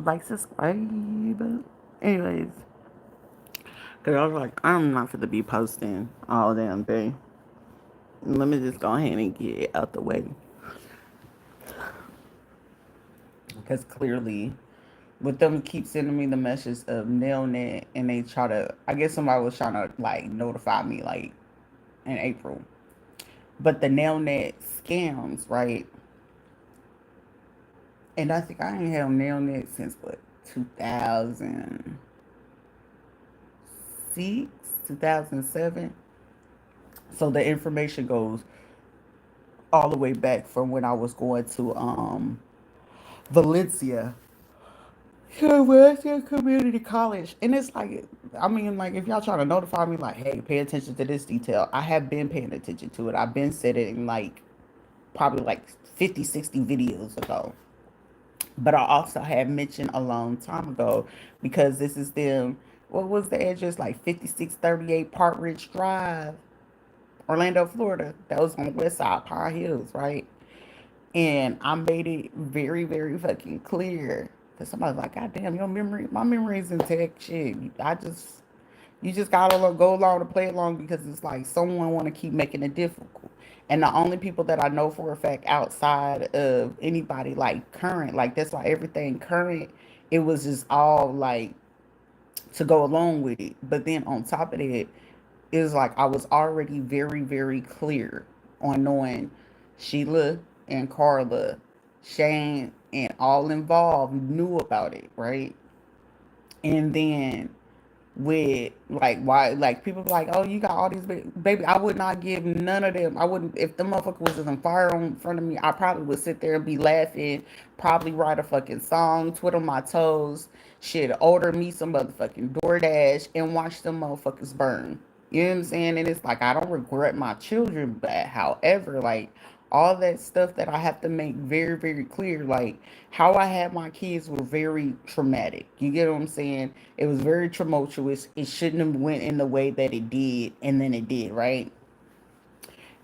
like, subscribe. Anyways, because I was like, I'm not going to be posting all damn day. Let me just go ahead and get it out the way. Because clearly, with them keep sending me the message of nailnet, and they try to, I guess somebody was trying to, like, notify me, like, in April. But the nailnet scams, right? And I think I ain't had nailnet since, what, 2006, 2007. So the information goes all the way back from when I was going to Valencia, Western Community College. And it's like, I mean, like, if y'all trying to notify me, like, hey, pay attention to this detail, I have been paying attention to it. I've been setting, like, probably like 50, 60 videos ago. But I also had mentioned a long time ago, because this is them, what was the address? Like 5638 Park Ridge Drive, Orlando, Florida. That was on the west side, Pine Hills, right? And I made it very, very fucking clear. Because somebody's like, God damn, your memory, my memory is intact. Shit. You just gotta go along to play along, because it's like someone want to keep making it difficult. And the only people that I know for a fact outside of anybody like current, like that's why everything current, it was just all like to go along with it. But then on top of it, is like I was already very, very clear on knowing Sheila and Carla, Shane, and all involved knew about it, right? And then with like why like people be like, oh, you got all these baby, I would not give none of them. I wouldn't, if the motherfucker was just on fire in front of me, I probably would sit there and be laughing, probably write a fucking song, twiddle my toes, shit, order me some motherfucking DoorDash and watch them motherfuckers burn. You know what I'm saying? And it's like I don't regret my children, but however, like all that stuff that I have to make very, very clear, like how I had my kids were very traumatic. You get what I'm saying? It was very tumultuous. It shouldn't have went in the way that it did, and then it did, right?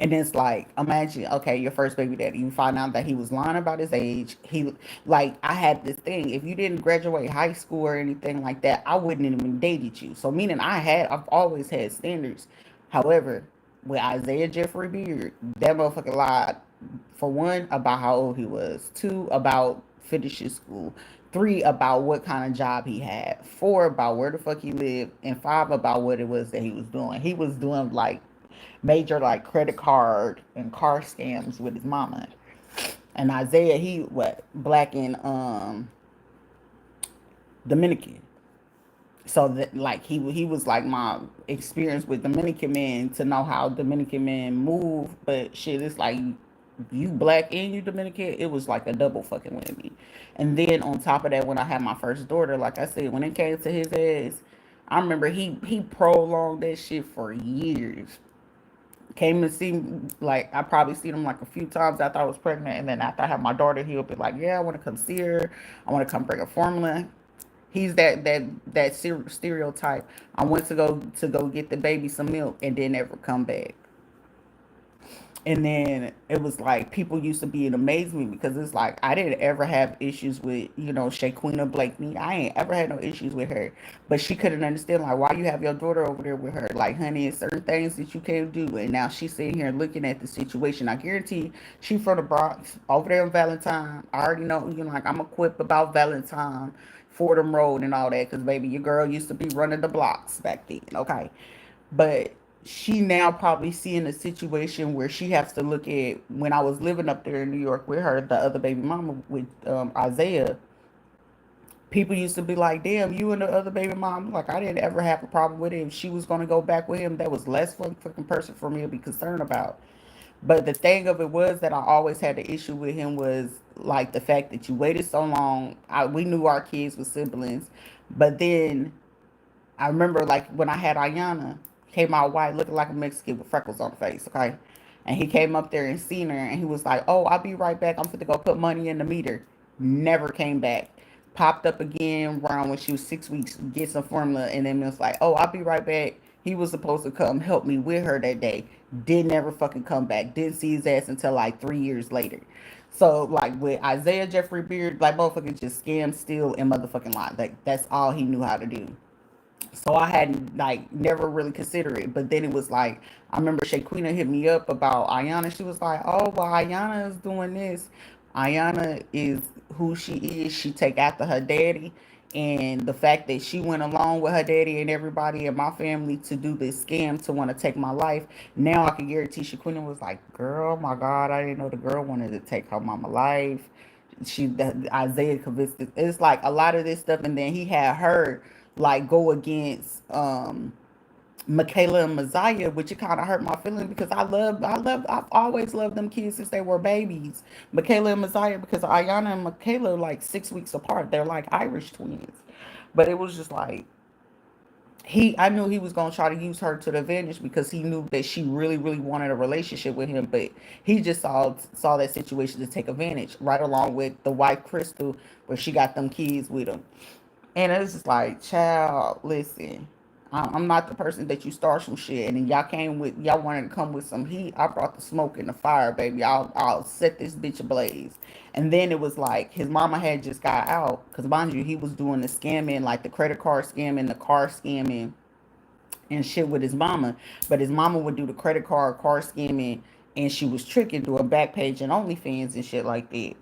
And it's like, imagine, okay, your first baby daddy, you find out that he was lying about his age. He, like, I had this thing. If you didn't graduate high school or anything like that, I wouldn't have even dated you. So, meaning I've always had standards. However, with Isaiah Jeffrey Beard, that motherfucker lied, for one, about how old he was, two, about finishing school, three, about what kind of job he had, four, about where the fuck he lived, and five, about what it was that he was doing. He was doing like major like credit card and car scams with his mama. And Isaiah, he what, black and Dominican. So that like he was like my experience with Dominican men to know how Dominican men move. But shit, it's like you black and you Dominican, it was like a double fucking with me. And then on top of that, when I had my first daughter, like I said, when it came to his ass, I remember he prolonged that shit for years. Came to see, like I probably seen him like a few times after I was pregnant, and then after I had my daughter, he'll be like, "Yeah, I want to come see her. I want to come bring a formula." He's that stereotype. I went to go get the baby some milk and didn't ever come back. And then it was like people used to be in amazement, because it's like I didn't ever have issues with, Shaquina Blakeney. I ain't ever had no issues with her. But she couldn't understand like why you have your daughter over there with her. Like, honey, it's certain things that you can't do. And now she's sitting here looking at the situation. I guarantee she from the Bronx over there on Valentine. I already know, like I'm equipped about Valentine, Fordham Road and all that. Cause baby, your girl used to be running the blocks back then. Okay. But she now probably seeing a situation where she has to look at, when I was living up there in New York with her, the other baby mama with Isaiah. People used to be like, "Damn, you and the other baby mom." Like, I didn't ever have a problem with it. If she was gonna go back with him, that was less fucking person for me to be concerned about. But the thing of it was that I always had the issue with him was like the fact that you waited so long. We knew our kids were siblings, but then I remember like when I had Ayana, came out white, looking like a Mexican with freckles on the face, okay? And he came up there and seen her, and he was like, "Oh, I'll be right back. I'm fit to go put money in the meter." Never came back. Popped up again around when she was 6 weeks, get some formula, and then it was like, "Oh, I'll be right back." He was supposed to come help me with her that day. Didn't ever fucking come back. Didn't see his ass until like 3 years later. So like with Isaiah Jeffrey Beard, like motherfucker just scam, steal, and motherfucking lie. Like that's all he knew how to do. So I hadn't like never really considered it. But then it was like I remember Shaquina hit me up about Ayana. She was like, "Oh, well, Ayana is doing this. Ayana is who she is. She take after her daddy." And the fact that she went along with her daddy and everybody in my family to do this scam to want to take my life, now I can guarantee Shaquina was like, "Girl, my God, I didn't know the girl wanted to take her mama life." Isaiah convinced it. It's like a lot of this stuff, and then he had her like go against Michaela and Messiah, which it kind of hurt my feelings because I've always loved them kids since they were babies. Michaela and Messiah, because Ayana and Michaela are like 6 weeks apart. They're like Irish twins, but it was just like I knew he was gonna try to use her to the advantage because he knew that she really, really wanted a relationship with him, but he just saw that situation to take advantage, right along with the wife Crystal, where she got them kids with him. And it's just like, child, listen, I'm not the person that you start some shit. And then y'all wanted to come with some heat. I brought the smoke and the fire, baby. I'll set this bitch ablaze. And then it was like his mama had just got out. Because mind you, he was doing the scamming, like the credit card scamming, the car scamming, and shit with his mama. But his mama would do the car scamming, and she was tricking, doing Backpage and OnlyFans and shit like that.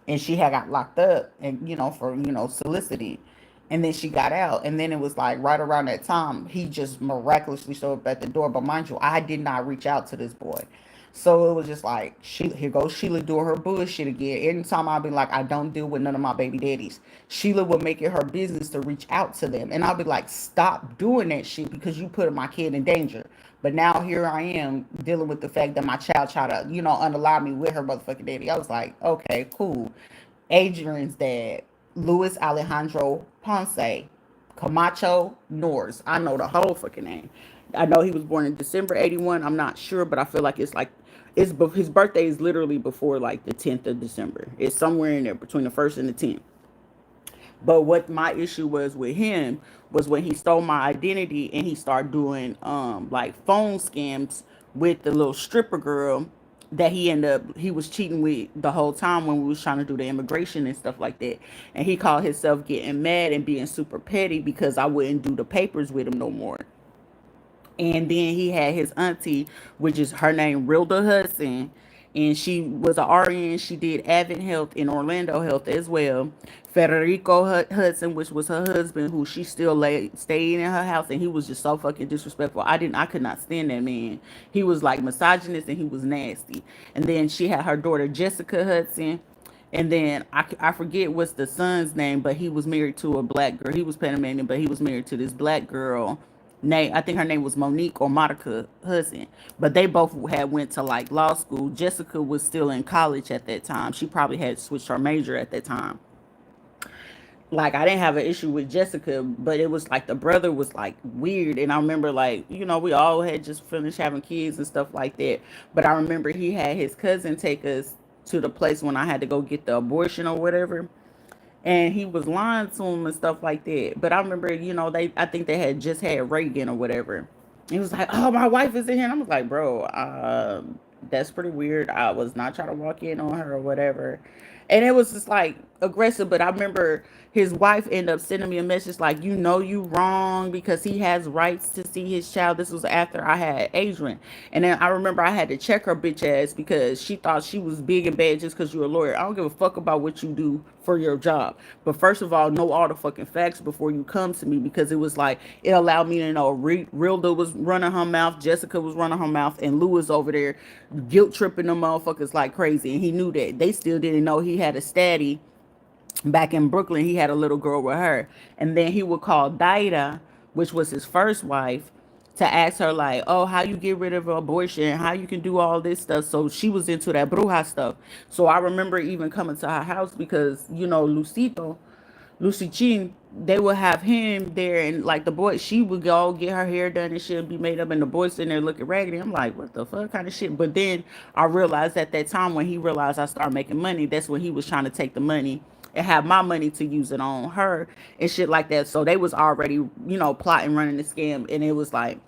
And she had got locked up and for soliciting. And then she got out, and then it was like right around that time he just miraculously showed up at the door. But mind you, I did not reach out to this boy. So it was just like, here goes Sheila doing her bullshit again. Anytime I'll be like, I don't deal with none of my baby daddies, Sheila would make it her business to reach out to them. And I'll be like, stop doing that shit because you put my kid in danger. But now here I am dealing with the fact that my child tried to, unallow me with her motherfucking daddy. I was like, okay, cool. Adrian's dad, Luis Alejandro Ponce, Camacho Norris. I know the whole fucking name. I know he was born in December 81. I'm not sure, but I feel like his birthday is literally before like the 10th of December. It's somewhere in there between the 1st and the 10th. But what my issue was with him was when he stole my identity and he started doing like phone scams with the little stripper girl that he was cheating with the whole time when we was trying to do the immigration and stuff like that. And he called himself getting mad and being super petty because I wouldn't do the papers with him no more. And then he had his auntie, which is her name, Rilda Hudson. And she was an RN. She did Advent Health and Orlando Health as well. Federico Hudson, which was her husband, who she still stayed in her house, and he was just so fucking disrespectful. I could not stand that man. He was like misogynist and he was nasty. And then she had her daughter Jessica Hudson. And then I forget what's the son's name, but he was married to a black girl. He was Panamanian, but he was married to this black girl. Name I think her name was Monique or Monica Hudson, but they both had went to like law school. Jessica was still in college at that time. She probably had switched her major at that time. Like I didn't have an issue with Jessica, but it was like the brother was like weird. And I remember like, we all had just finished having kids and stuff like that. But I remember he had his cousin take us to the place when I had to go get the abortion or whatever. And he was lying to him and stuff like that. But I remember, I think they had just had Reagan or whatever. He was like, "Oh, my wife is in here." And I was like, "Bro, that's pretty weird. I was not trying to walk in on her or whatever." And it was just like aggressive. But I remember his wife ended up sending me a message like, you wrong because he has rights to see his child. This was after I had Adrian. And then I remember I had to check her bitch ass because she thought she was big and bad just because you're a lawyer. I don't give a fuck about what you do for your job. But first of all, know all the fucking facts before you come to me, because it was like, it allowed me to know Rilda was running her mouth, Jessica was running her mouth, and Lou was over there guilt tripping them motherfuckers like crazy. And he knew that. They still didn't know he had a statty back in Brooklyn. He had a little girl with her. And then he would call Daida, which was his first wife, to ask her like, "Oh, how you get rid of abortion, how you can do all this stuff." So she was into that bruja stuff. So I remember even coming to her house because, Lucy Chin, they would have him there, and like the boy, she would go get her hair done and she'd be made up, and the boy sitting there looking raggedy. I'm like, what the fuck kind of shit? But then I realized at that time when he realized I started making money, that's when he was trying to take the money and have my money to use it on her and shit like that. So they was already, plotting, running the scam, and it was like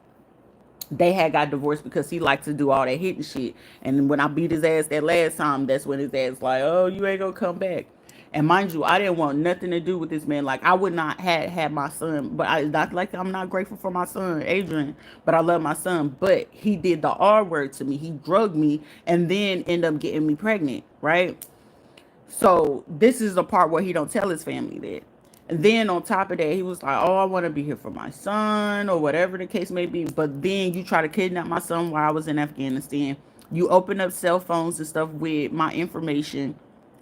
They had got divorced because he liked to do all that hitting shit. And when I beat his ass that last time, that's when his ass like, oh, you ain't gonna come back. And mind you, I didn't want nothing to do with this man. Like I would not had my son, but I not like I'm not grateful for my son, Adrian, but I love my son. But he did the R word to me. He drugged me and then ended up getting me pregnant, right? So this is the part where he don't tell his family that. And then on top of that, he was like, "Oh, I want to be here for my son, or whatever the case may be." But then you try to kidnap my son while I was in Afghanistan. You open up cell phones and stuff with my information,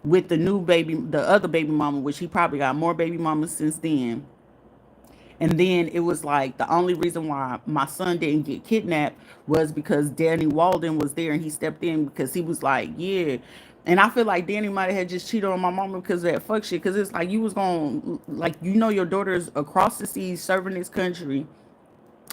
with the new baby, the other baby mama, which he probably got more baby mamas since then. And then it was like the only reason why my son didn't get kidnapped was because Danny Walden was there and he stepped in because he was like, yeah. And I feel like Danny might have had just cheated on my mama because of that fuck shit. Because it's like you was going, like, you know, your daughter's across the seas serving this country.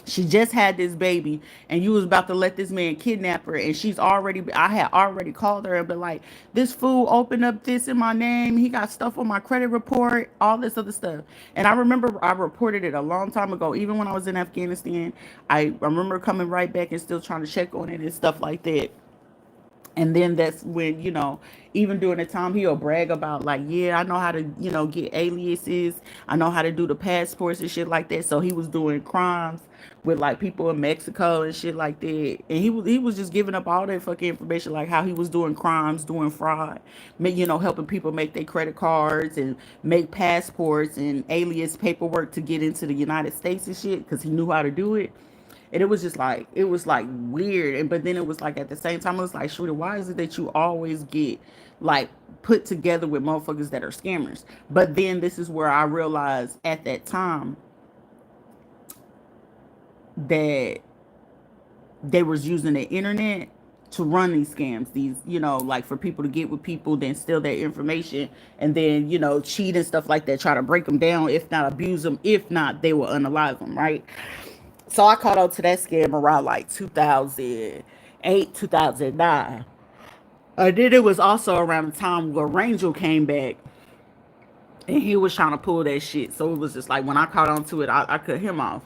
She just had this baby and you was about to let this man kidnap her, and she's already, I had already called her and been like, this fool opened up this in my name, he got stuff on my credit report, all this other stuff. And I remember I reported it a long time ago, even when I was in Afghanistan. I remember coming right back and still trying to check on it and stuff like that. And then that's when, you know, even during the time he'll brag about like, yeah, I know how to, you know, get aliases. I know how to do the passports and shit like that. So he was doing crimes with like people in Mexico and shit like that. And he was just giving up all that fucking information, like how he was doing crimes, doing fraud, you know, helping people make their credit cards and make passports and alias paperwork to get into the United States and shit, because he knew how to do it. And it was just like, it was like weird. And but then it was like at the same time, it was like, Shooter, why is it that you always get like put together with motherfuckers that are scammers? But then this is where I realized at that time that they was using the internet to run these scams, these, you know, like for people to get with people, then steal their information, and then, you know, cheat and stuff like that, try to break them down, if not abuse them, if not they will unalive them, right? So I caught on to that scam around like 2008, 2009. And then it was also around the time where Rangel came back and he was trying to pull that shit. So it was just like when I caught on to it, I cut him off.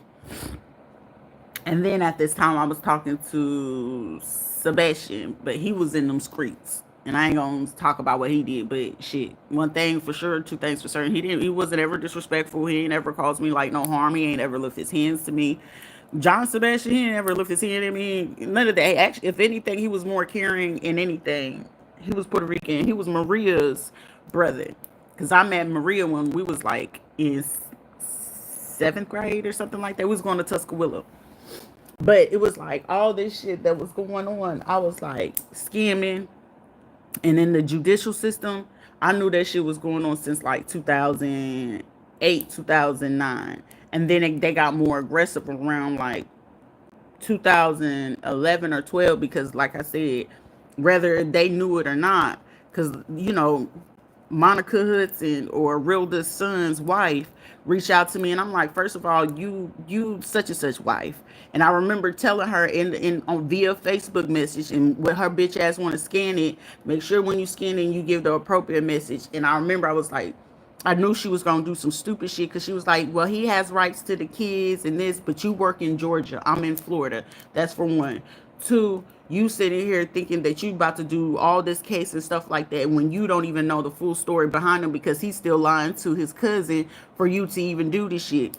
And then at this time, I was talking to Sebastian, but he was in them streets. And I ain't gonna talk about what he did, but shit. One thing for sure, two things for certain. He wasn't ever disrespectful. He ain't ever caused me like no harm. He ain't ever lifted his hands to me. John Sebastian, he ain't ever lifted his hand at me. None of that. Actually, if anything, he was more caring in anything. He was Puerto Rican. He was Maria's brother. Cause I met Maria when we was like in seventh grade or something like that. We was going to Tuscaloosa. But it was like all this shit that was going on. I was like scamming. And in the judicial system, I knew that shit was going on since like 2008, 2009. And then they got more aggressive around like 2011 or 12, because like I said, whether they knew it or not, because, you know, Monica Hudson or Rilda's son's wife reached out to me, and I'm like, first of all, you such and such wife. And I remember telling her in on via Facebook message, and with her bitch ass want to scan it, make sure when you scan it you give the appropriate message. And I remember I was like, I knew she was gonna do some stupid shit, because she was like, well, he has rights to the kids and this, but you work in Georgia, I'm in Florida. That's for one. Two, you sitting here thinking that you about to do all this case and stuff like that when you don't even know the full story behind him, because he's still lying to his cousin for you to even do this shit.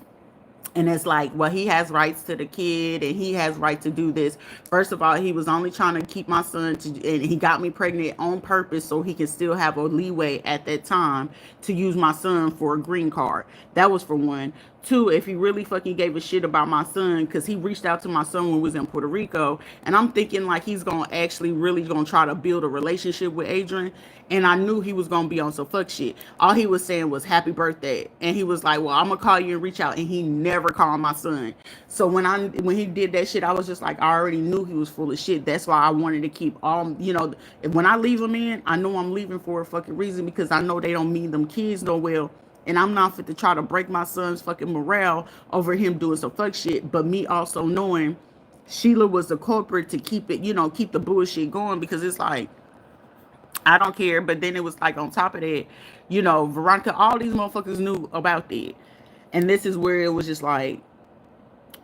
And it's like, well, he has rights to the kid and he has right to do this. First of all, he was only trying to keep my son to, and he got me pregnant on purpose so he can still have a leeway at that time to use my son for a green card. That was for one. Two, if he really fucking gave a shit about my son, because he reached out to my son when we was in Puerto Rico, and I'm thinking like he's gonna actually really gonna try to build a relationship with Adrian, and I knew he was gonna be on some fuck shit. All he was saying was happy birthday, and he was like, well, I'm gonna call you and reach out, and he never called my son. So when he did that shit, I was just like, I already knew he was full of shit. That's why I wanted to keep all, you know, when I leave him in, I know I'm leaving for a fucking reason, because I know they don't mean them kids no well. And I'm not fit to try to break my son's fucking morale over him doing some fuck shit. But me also knowing Sheila was the culprit to keep it, you know, keep the bullshit going, because it's like, I don't care. But then it was like on top of that, you know, Veronica, all these motherfuckers knew about that. And this is where it was just like,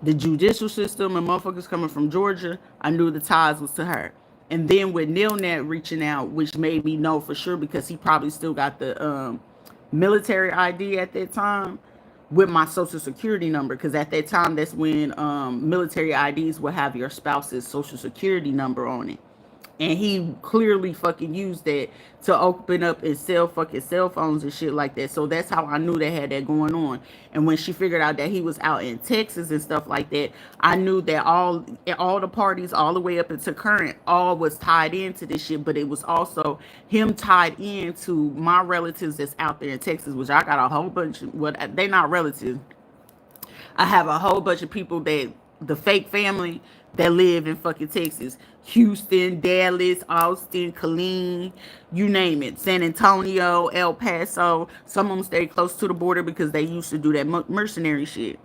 The judicial system and motherfuckers coming from Georgia, I knew the ties was to her. And then with Nilnet reaching out, which made me know for sure because he probably still got the military ID at that time with my social security number. Because at that time, that's when military IDs will have your spouse's social security number on it, and he clearly fucking used that to open up and sell fucking cell phones and shit like that. So that's how I knew they had that going on. And when she figured out that he was out in Texas and stuff like that, I knew that all the parties all the way up into current all was tied into this shit. But it was also him tied into my relatives that's out there in Texas, which I got a whole bunch of, what they not relatives. I have a whole bunch of people that the fake family that live in fucking Texas. Houston, Dallas, Austin, Killeen, you name it. San Antonio, El Paso. Some of them stay close to the border because they used to do that mercenary shit.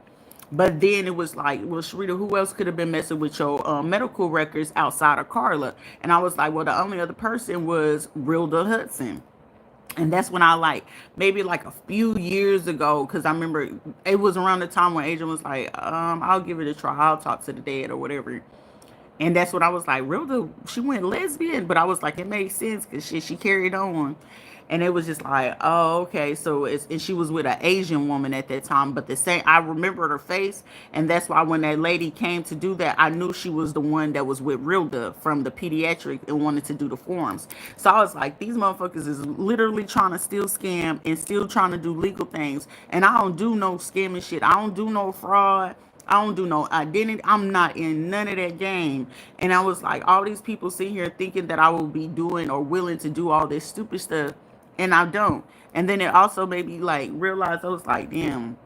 But then it was like, well, Sharita, who else could have been messing with your medical records outside of Carla? And I was like, well, the only other person was Rilda Hudson. And that's when I like maybe like a few years ago, because I remember it was around the time when Adrian was like, I'll give it a try, I'll talk to the dad or whatever. And that's when I was like, Rilda, she went lesbian, but I was like, it makes sense because she carried on. And it was just like, oh, okay. So it's, and she was with an Asian woman at that time, but the same, I remembered her face. And that's why when that lady came to do that, I knew she was the one that was with Rilda from the pediatric and wanted to do the forms. So I was like, these motherfuckers is literally trying to still scam and still trying to do legal things. And I don't do no scamming shit. I don't do no fraud. I don't do no identity. I'm not in none of that game. And I was like, all these people sitting here thinking that I will be doing or willing to do all this stupid stuff, and I don't. And then it also made me like realize, I was like, damn,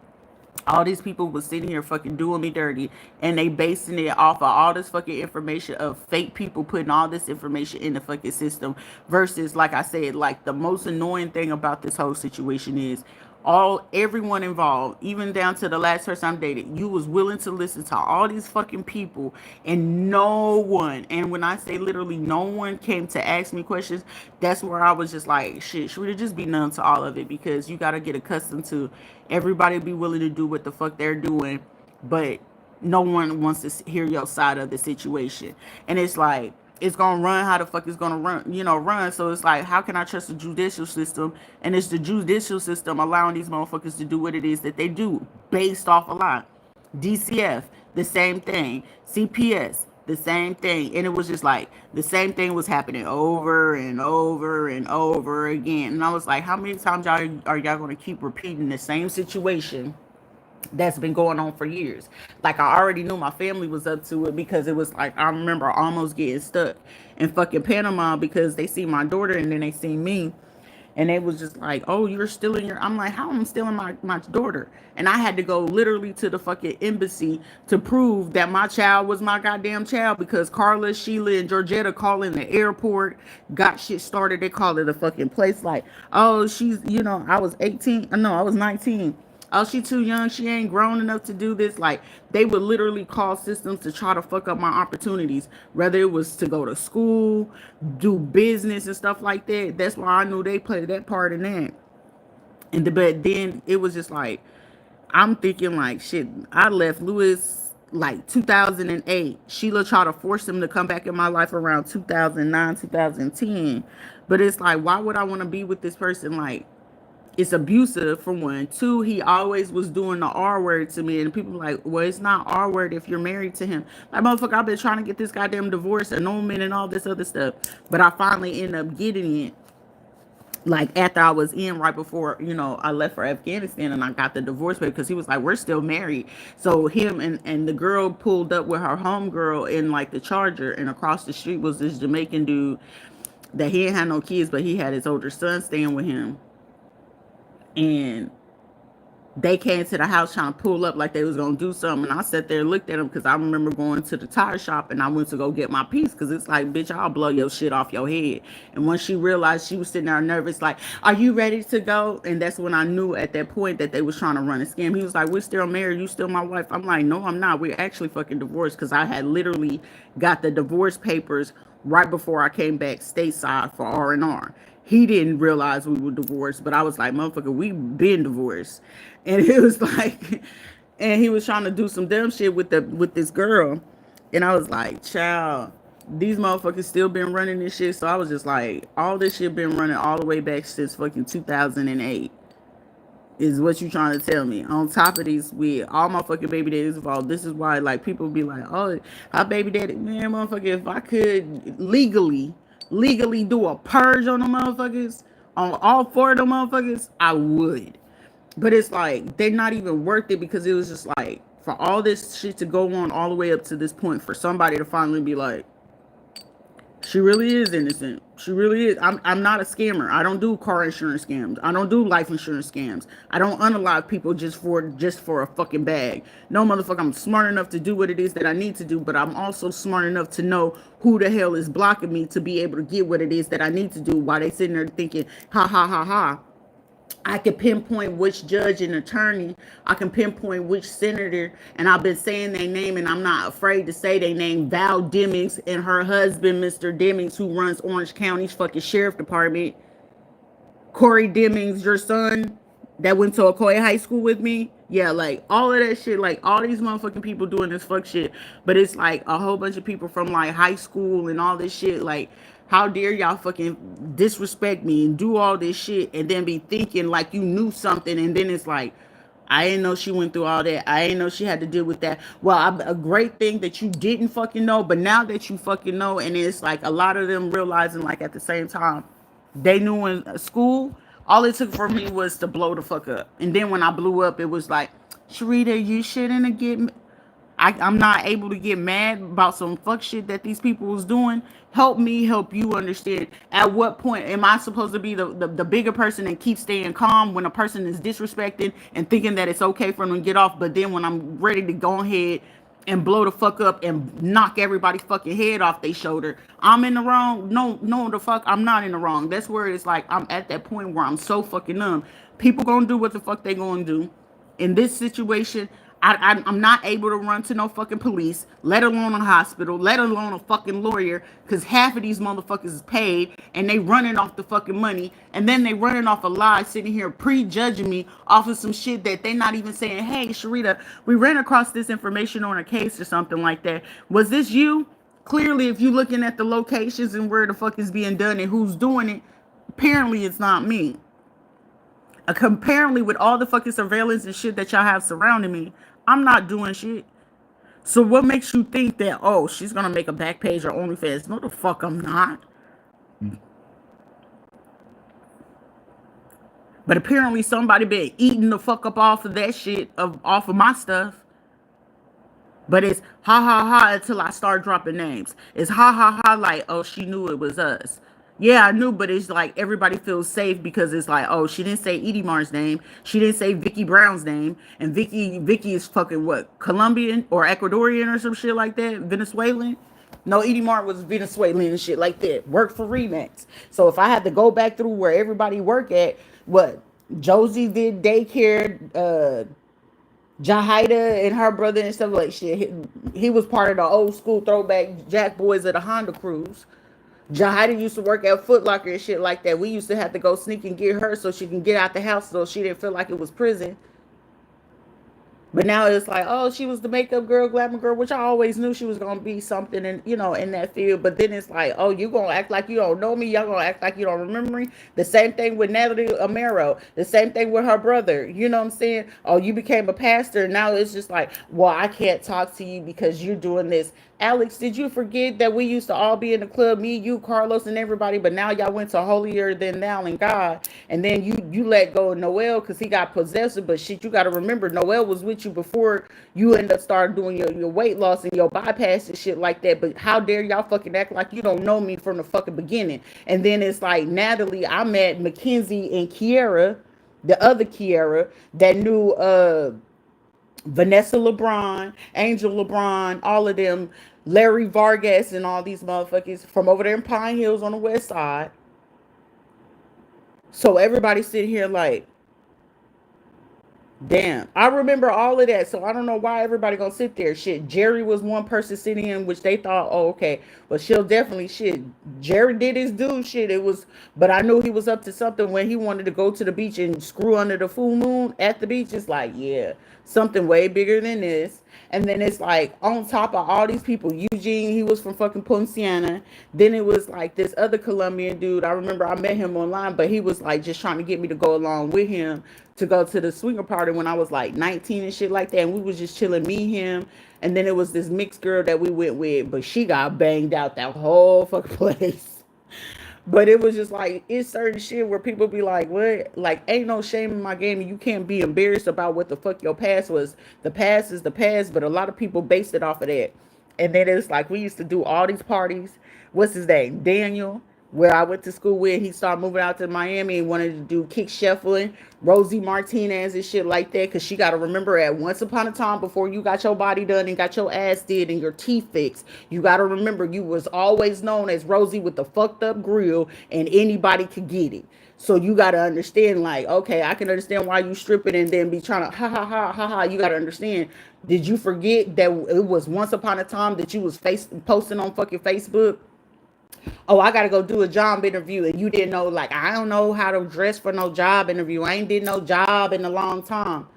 all these people was sitting here fucking doing me dirty, and they basing it off of all this fucking information of fake people putting all this information in the fucking system. Versus, like I said, like the most annoying thing about this whole situation is everyone involved, even down to the last person I'm dated, you was willing to listen to all these fucking people, and no one, and when I say literally no one, came to ask me questions. That's where I was just like, shit, should we just be numb to all of it? Because you got to get accustomed to everybody be willing to do what the fuck they're doing, but no one wants to hear your side of the situation. And it's like, it's gonna run how the fuck it's gonna run. So it's like, how can I trust the judicial system? And it's the judicial system allowing these motherfuckers to do what it is that they do based off a lie. DCF, the same thing. CPS, the same thing. And it was just like the same thing was happening over and over and over again. And I was like, how many times are y'all gonna keep repeating the same situation that's been going on for years? Like, I already knew my family was up to it, because it was like, I remember almost getting stuck in fucking Panama because they see my daughter and then they see me, and they was just like, oh, you're still in your, I'm like, how am I still in my daughter? And I had to go literally to the fucking embassy to prove that my child was my goddamn child, because Carla, Sheila, and Georgetta calling the airport got shit started. They called it a fucking place like, oh, she's, I was 18, no, I was 19. Oh, she too young, she ain't grown enough to do this. Like, they would literally call systems to try to fuck up my opportunities, whether it was to go to school, do business and stuff like that. That's why I knew they played that part in that. But then it was just like, I'm thinking like, shit, I left Lewis like 2008. Sheila tried to force him to come back in my life around 2009, 2010. But it's like, why would I want to be with this person? Like, it's abusive, for one. Two, he always was doing the R word to me. And people were like, well, it's not R word if you're married to him. Like, motherfucker, I've been trying to get this goddamn divorce, annulment, and all this other stuff. But I finally ended up getting it, like, after I was in, right before, I left for Afghanistan, and I got the divorce papers, because he was like, we're still married. So him and the girl pulled up with her homegirl in like the Charger, and across the street was this Jamaican dude that he ain't had no kids, but he had his older son staying with him. And they came to the house trying to pull up like they was going to do something. And I sat there and looked at them, because I remember going to the tire shop, and I went to go get my piece, because it's like, bitch, I'll blow your shit off your head. And once she realized, she was sitting there nervous, like, are you ready to go? And that's when I knew at that point that they was trying to run a scam. He was like, we're still married. You still my wife? I'm like, no, I'm not. We're actually fucking divorced, because I had literally got the divorce papers right before I came back stateside for R&R. He didn't realize we were divorced, but I was like, motherfucker, we been divorced. And it was like, And he was trying to do some dumb shit with this girl. And I was like, child, these motherfuckers still been running this shit. So I was just like, all this shit been running all the way back since fucking 2008. Is what you trying to tell me? On top of these, with all my fucking baby daddies involved, this is why like people be like, "Oh, our baby daddy, man, motherfucker." If I could legally do a purge on the motherfuckers, on all four of them motherfuckers, I would. But it's like they're not even worth it because it was just like for all this shit to go on all the way up to this point for somebody to finally be like, she really is innocent. She really is. I'm not a scammer. I don't do car insurance scams. I don't do life insurance scams. I don't unalive people just for a fucking bag. No, motherfucker, I'm smart enough to do what it is that I need to do, but I'm also smart enough to know who the hell is blocking me to be able to get what it is that I need to do while they sitting there thinking, ha ha ha ha. I can pinpoint which judge and attorney. I can pinpoint which senator. And I've been saying their name, and I'm not afraid to say their name. Val Demings and her husband, Mr. Demings, who runs Orange County's fucking sheriff department. Corey Demings, your son, that went to Ocoee High School with me. Yeah, like all of that shit, like all these motherfucking people doing this fuck shit. But it's like a whole bunch of people from like high school and all this shit. Like, how dare y'all fucking disrespect me and do all this shit and then be thinking like you knew something, and then it's like, I didn't know she went through all that. I didn't know she had to deal with that. Well, a great thing that you didn't fucking know, but now that you fucking know, and it's like a lot of them realizing like at the same time, they knew in school, all it took for me was to blow the fuck up. And then when I blew up, it was like, Sharita, you shouldn't have get. I'm not able to get mad about some fuck shit that these people was doing. Help me help you understand. At what point am I supposed to be the bigger person and keep staying calm when a person is disrespecting and thinking that it's okay for them to get off? But then when I'm ready to go ahead and blow the fuck up and knock everybody's fucking head off their shoulder, I'm in the wrong. No, no, the fuck, I'm not in the wrong. That's where it's like I'm at that point where I'm so fucking numb. People gonna do what the fuck they gonna do. In this situation, I'm not able to run to no fucking police, let alone a hospital, let alone a fucking lawyer, because half of these motherfuckers is paid and they running off the fucking money, and then they running off a lie, sitting here prejudging me off of some shit that they not even saying, hey, Sharita, we ran across this information on a case or something like that. Was this you? Clearly, if you looking at the locations and where the fuck is being done and who's doing it, apparently it's not me. Apparently, with all the fucking surveillance and shit that y'all have surrounding me, I'm not doing shit. So what makes you think that, oh, she's gonna make a back page or OnlyFans? No, the fuck I'm not. But apparently somebody been eating the fuck up off of that shit, off of my stuff. But it's ha ha ha until I start dropping names. It's ha ha ha like, oh, she knew it was us. Yeah, I knew, but it's like everybody feels safe because it's like, oh, she didn't say Edie Mar's name. She didn't say Vicky Brown's name. And Vicky is fucking what? Colombian or Ecuadorian or some shit like that? Venezuelan? No, Edie Mar was Venezuelan and shit like that. Worked for Remax. So if I had to go back through where everybody work at, what? Josie did daycare, Jahida and her brother and stuff like shit. He was part of the old school throwback Jack Boys of the Honda Cruise. Jahida used to work at Foot Locker and shit like that. We used to have to go sneak and get her so she can get out the house so she didn't feel like it was prison. But now it's like, oh, she was the makeup girl, glamour girl, which I always knew she was gonna be something in, in that field. But then it's like, oh, you gonna act like you don't know me, y'all gonna act like you don't remember me. The same thing with Natalie Amaro, the same thing with her brother. You know what I'm saying? Oh, you became a pastor. Now it's just like, well, I can't talk to you because you're doing this. Alex, did you forget that we used to all be in the club, me, you, Carlos, and everybody, but now y'all went to holier than thou in God, and then you let go of Noel because he got possessive, but shit, you got to remember, Noel was with you before you end up started doing your weight loss and your bypass and shit like that, but how dare y'all fucking act like you don't know me from the fucking beginning? And then it's like, Natalie, I met Mackenzie and Kiara, the other Kiara, that knew, Vanessa LeBron, Angel LeBron, all of them, Larry Vargas, and all these motherfuckers from over there in Pine Hills on the west side. So everybody sitting here like, Damn, I remember all of that, so I don't know why everybody gonna sit there. Shit, Jerry was one person sitting in which they thought, oh, okay, but she'll definitely shit. Jerry did his dude shit. It was, but I knew he was up to something when he wanted to go to the beach and screw under the full moon at the beach. It's like, yeah, something way bigger than this. And then it's like on top of all these people, Eugene, he was from fucking Ponciana. Then it was like this other Colombian dude. I remember I met him online, but he was like just trying to get me to go along with him to go to the swinger party when I was like 19 and shit like that. And we was just chilling, me, him. And then it was this mixed girl that we went with, but she got banged out that whole fucking place. But it was just like it's certain shit where people be like, "What? Like, ain't no shame in my game, and you can't be embarrassed about what the fuck your past was. The past is the past." But a lot of people base it off of that. And then it's like we used to do all these parties. What's his name? Daniel, where I went to school with. He started moving out to Miami and wanted to do kick shuffling, Rosie Martinez and shit like that. Cause she got to remember at once upon a time before you got your body done and got your ass did and your teeth fixed, you got to remember you was always known as Rosie with the fucked up grill and anybody could get it. So you gotta understand, like, okay, I can understand why you strip it and then be trying to ha ha ha ha ha. You gotta understand. Did you forget that it was once upon a time that you was face posting on fucking Facebook? Oh, I gotta go do a job interview, and you didn't know, like, I don't know how to dress for no job interview. I ain't did no job in a long time.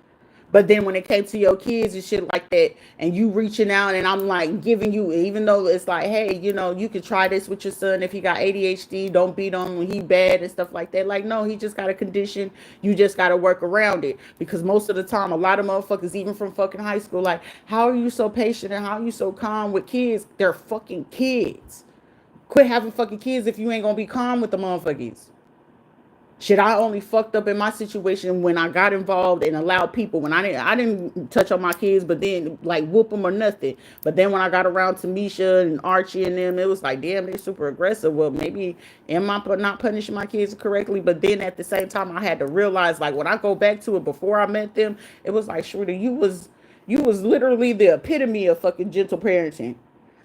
But then when it came to your kids and shit like that, and you reaching out, and I'm like giving you, even though it's like, hey, you could try this with your son if he got ADHD. Don't beat him when he bad and stuff like that. Like, no, he just got a condition. You just got to work around it because most of the time, a lot of motherfuckers, even from fucking high school, like, how are you so patient and how are you so calm with kids? They're fucking kids. Quit having fucking kids if you ain't gonna be calm with the motherfuckers. Shit, I only fucked up in my situation when I got involved and allowed people. When I didn't touch on my kids, but then like whoop them or nothing. But then when I got around to Misha and Archie and them, it was like, damn, they're super aggressive. Well, maybe am I not punishing my kids correctly? But then at the same time, I had to realize, like, when I go back to it before I met them, it was like, Shrita, you was literally the epitome of fucking gentle parenting.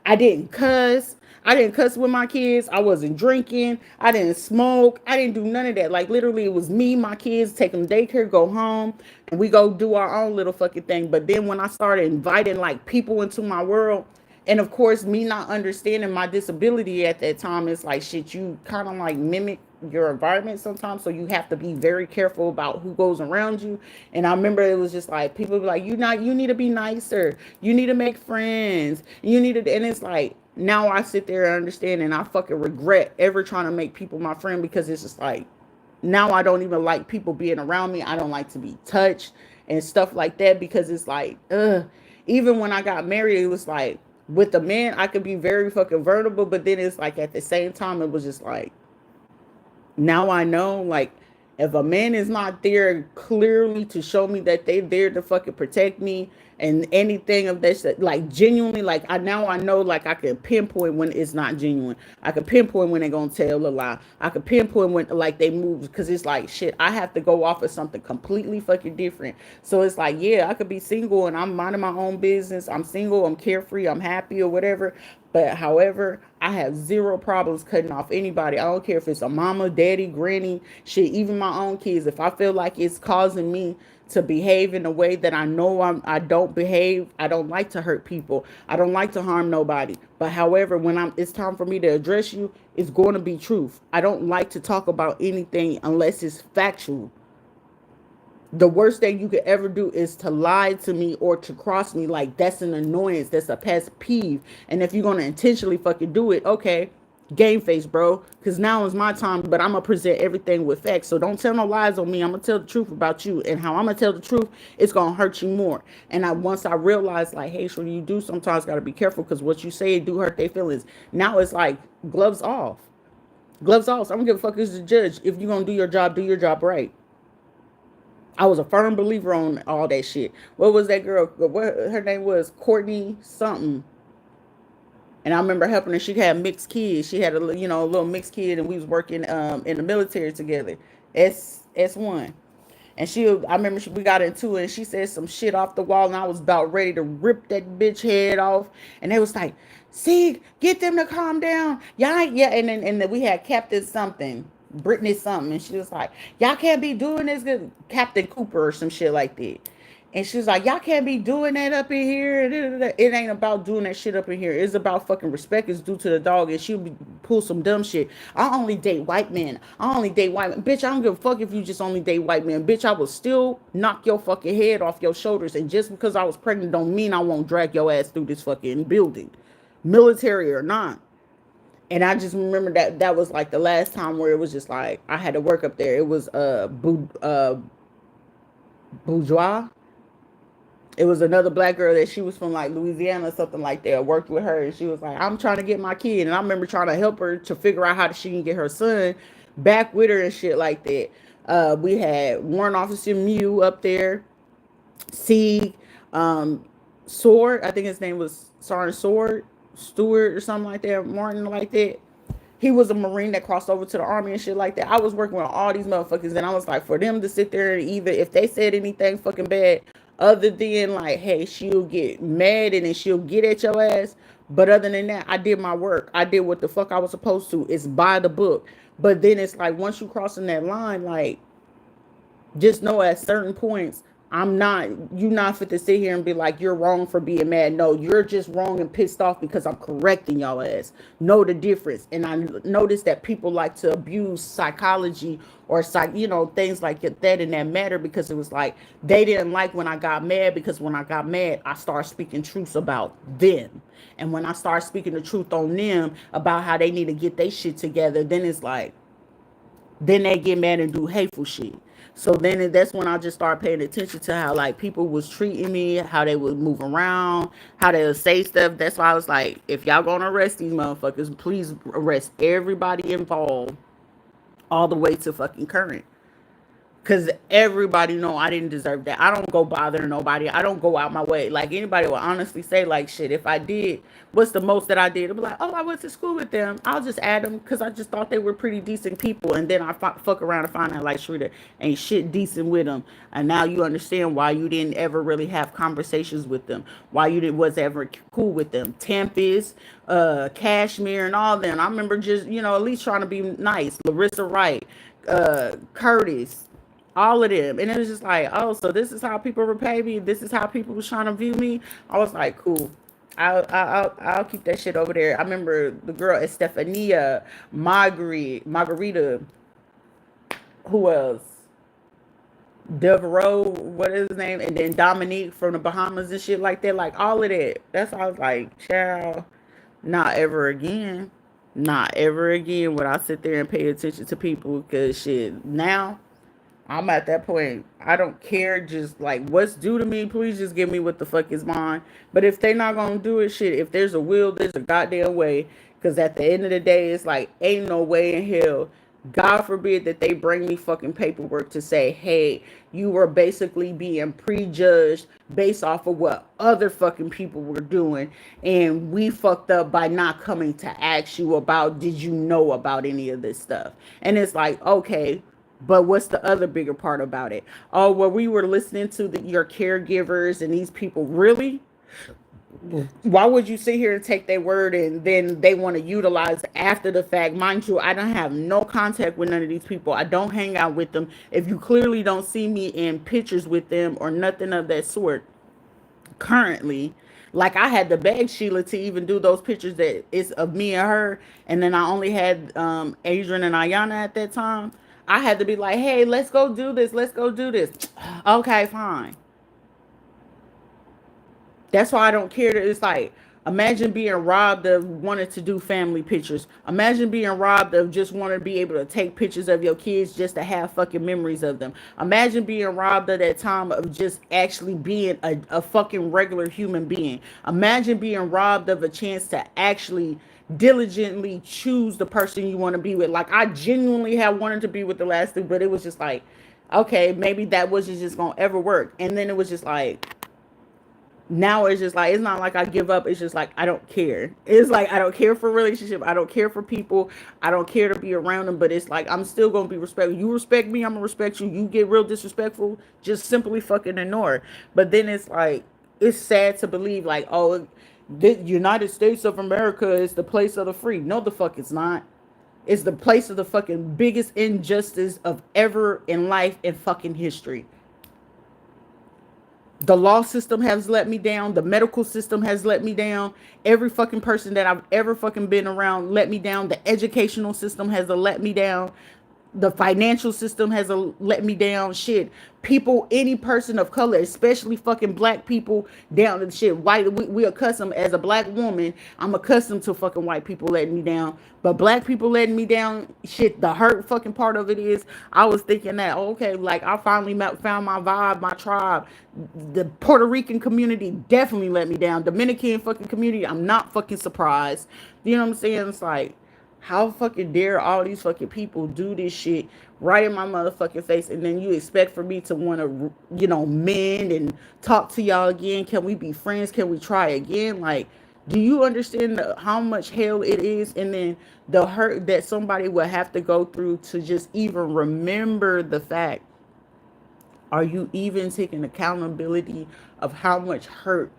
I didn't cuss. I didn't cuss with my kids. I wasn't drinking. I didn't smoke. I didn't do none of that. Like, literally, it was me, my kids, take them to daycare, go home, and we go do our own little fucking thing. But then when I started inviting like people into my world, and of course, me not understanding my disability at that time, it's like shit, you kind of like mimic your environment sometimes. So you have to be very careful about who goes around you. And I remember it was just like people be like, you need to be nicer. You need to make friends. You need to, and it's like, now I sit there and understand and I fucking regret ever trying to make people my friend because it's just like, now I don't even like people being around me. I don't like to be touched and stuff like that because it's like, even when I got married, it was like, with the man, I could be very fucking vulnerable, but then it's like at the same time, it was just like, now I know, like, if a man is not there clearly to show me that they there to fucking protect me and anything of this, like genuinely, like I know, like I can pinpoint when it's not genuine. I can pinpoint when they're gonna tell a lie. I can pinpoint when like they move because it's like shit. I have to go off of something completely fucking different. So it's like, yeah, I could be single and I'm minding my own business. I'm single. I'm carefree. I'm happy or whatever. But however, I have zero problems cutting off anybody. I don't care if it's a mama, daddy, granny, shit, even my own kids. If I feel like it's causing me to behave in a way that I know I don't behave, I don't like to hurt people. I don't like to harm nobody. But however, when it's time for me to address you, it's going to be truth. I don't like to talk about anything unless it's factual. The worst thing you could ever do is to lie to me or to cross me. Like, that's an annoyance. That's a pet peeve. And if you're going to intentionally fucking do it, okay, game face, bro. Because now is my time, but I'm going to present everything with facts. So don't tell no lies on me. I'm going to tell the truth about you. And how I'm going to tell the truth, it's going to hurt you more. And once I realized, like, hey, sure, you do sometimes got to be careful because what you say do hurt their feelings. Now it's like gloves off. Gloves off. So I don't give a fuck as the judge. If you're going to do your job right. I was a firm believer on all that shit. What was that girl? What her name was? Courtney something. And I remember helping her. She had mixed kids. She had a little mixed kid, and we was working in the military together. S1. And I remember we got into it, and she said some shit off the wall, and I was about ready to rip that bitch head off. And they was like, "See, get them to calm down, yeah, yeah." And then we had Captain something. Brittany something, and she was like, "Y'all can't be doing this, good Captain Cooper or some shit like that." And she was like, "Y'all can't be doing that up in here. It ain't about doing that shit up in here. It's about fucking respect is due to the dog." And she'll be pull some dumb shit. "I only date white men. I only date white men." Bitch, I don't give a fuck if you just only date white men. Bitch, I will still knock your fucking head off your shoulders. And just because I was pregnant don't mean I won't drag your ass through this fucking building, military or not. And I just remember that was like the last time where it was just like I had to work up there. It was bourgeois. It was another black girl that she was from like Louisiana or something like that. I worked with her, and she was like, "I'm trying to get my kid," and I remember trying to help her to figure out how she can get her son back with her and shit like that. We had Warrant Officer Mew up there, Sieg, Sword. I think his name was Sergeant Sword Stewart or something like that, Martin like that. He was a Marine that crossed over to the Army and shit like that. I was working with all these motherfuckers, and I was like, for them to sit there and either if they said anything fucking bad, other than like, hey, she'll get mad and then she'll get at your ass. But other than that, I did my work. I did what the fuck I was supposed to. It's by the book. But then it's like once you crossing that line, like just know at certain points, you not fit to sit here and be like, you're wrong for being mad. No, you're just wrong and pissed off because I'm correcting y'all ass. Know the difference. And I noticed that people like to abuse psychology or things like that in that matter, because it was like, they didn't like when I got mad, because when I got mad, I started speaking truths about them. And when I start speaking the truth on them about how they need to get their shit together, then it's like, then they get mad and do hateful shit. So then that's when I just started paying attention to how like people was treating me, how they would move around, how they would say stuff. That's why I was like, if y'all gonna arrest these motherfuckers, please arrest everybody involved all the way to fucking current. Cause everybody know I didn't deserve that. I don't go bother nobody. I don't go out my way. Like anybody will honestly say like, shit, if I did, what's the most that I did? I'll be like, oh, I went to school with them. I'll just add them because I just thought they were pretty decent people. And then I fuck around and find out like Rita ain't shit decent with them. And now you understand why you didn't ever really have conversations with them. Why you didn't was ever cool with them. Tempest, Cashmere, and all them. I remember just at least trying to be nice. Larissa Wright, Curtis, all of them. And it was just like, oh, so this is how people repay me. This is how people was trying to view me. I was like, cool. I'll keep that shit over there. I remember the girl Estefania, Margarita, who else? Devereaux, what is his name? And then Dominique from the Bahamas and shit like that. Like all of that. That's why I was like, child, not ever again. Not ever again would I sit there and pay attention to people, because shit, now I'm at that point. I don't care. Just like what's due to me, please just give me what the fuck is mine. But if they not gonna do it, shit, if there's a will, there's a goddamn way. Because at the end of the day, it's like ain't no way in hell. God forbid that they bring me fucking paperwork to say, hey, you were basically being prejudged based off of what other fucking people were doing. And we fucked up by not coming to ask you about, did you know about any of this stuff? And it's like, okay, but what's the other bigger part about it? Oh, well, we were listening to your caregivers and these people. Really? Why would you sit here and take their word and then they want to utilize after the fact? Mind you, I don't have no contact with none of these people. I don't hang out with them. If you clearly don't see me in pictures with them or nothing of that sort currently, like I had to beg Sheila to even do those pictures that is of me and her, and then I only had Adrian and Ayana at that time. I had to be like, hey, let's go do this. Let's go do this. Okay, fine. That's why I don't care. That it's like, imagine being robbed of wanting to do family pictures. Imagine being robbed of just wanting to be able to take pictures of your kids just to have fucking memories of them. Imagine being robbed of that time of just actually being a fucking regular human being. Imagine being robbed of a chance to actually diligently choose the person you want to be with. Like I genuinely had wanted to be with the last two, but it was just like, okay, maybe that wasn't just gonna ever work. And then it was just like, now it's just like, it's not like I give up. It's just like I don't care. It's like I don't care for relationship. I don't care for people. I don't care to be around them. But it's like I'm still gonna be respectful. You respect me, I'm gonna respect you. You get real disrespectful, just simply fucking ignore. But then it's like, it's sad to believe like, oh, the United States of America is the place of the free. No, the fuck it's not. It's the place of the fucking biggest injustice of ever in life and fucking history. The law system has let me down. The medical system has let me down. Every fucking person that I've ever fucking been around let me down. The educational system has let me down. The financial system has let me down. Shit, people, any person of color, especially fucking black people, down to shit. White, we accustomed as a black woman. I'm accustomed to fucking white people letting me down, but black people letting me down. Shit, the hurt fucking part of it is I was thinking that okay, like I finally found my vibe, my tribe. The Puerto Rican community definitely let me down. Dominican fucking community, I'm not fucking surprised. You know what I'm saying? It's like, how fucking dare all these fucking people do this shit right in my motherfucking face, and then you expect for me to want to, mend and talk to y'all again? Can we be friends? Can we try again? Like, do you understand how much hell it is? And then the hurt that somebody will have to go through to just even remember the fact. Are you even taking accountability of how much hurt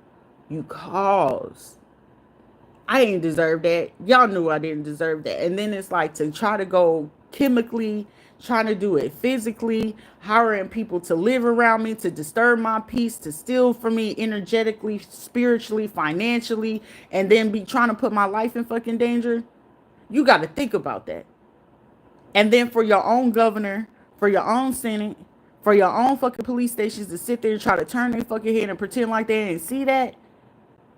you caused? I didn't deserve that. Y'all knew I didn't deserve that. And then it's like to try to go chemically, trying to do it physically, hiring people to live around me, to disturb my peace, to steal from me energetically, spiritually, financially, and then be trying to put my life in fucking danger. You got to think about that. And then for your own governor, for your own senate, for your own fucking police stations to sit there and try to turn their fucking head and pretend like they didn't see that,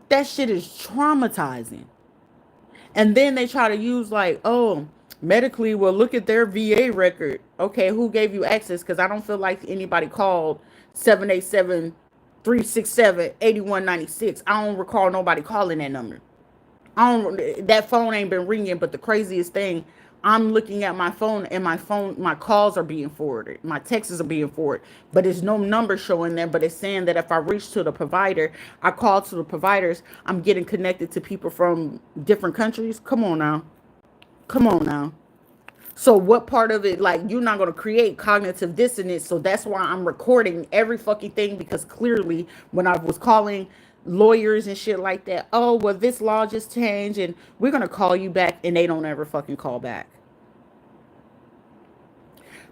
that shit is traumatizing. And then they try to use like, oh, medically, well, look at their VA record. Okay, who gave you access? Because I don't feel like anybody called 787-367-8196. I don't recall nobody calling that number. That phone ain't been ringing. But the craziest thing, I'm looking at my phone, and my calls are being forwarded, my texts are being forwarded, but there's no number showing there. But it's saying that if I reach to the provider, I call to the providers, I'm getting connected to people from different countries. Come on now. Come on now. So what part of it, like, you're not going to create cognitive dissonance? So that's why I'm recording every fucking thing, because clearly when I was calling lawyers and shit like that, oh, well, this law just changed and we're going to call you back, and they don't ever fucking call back.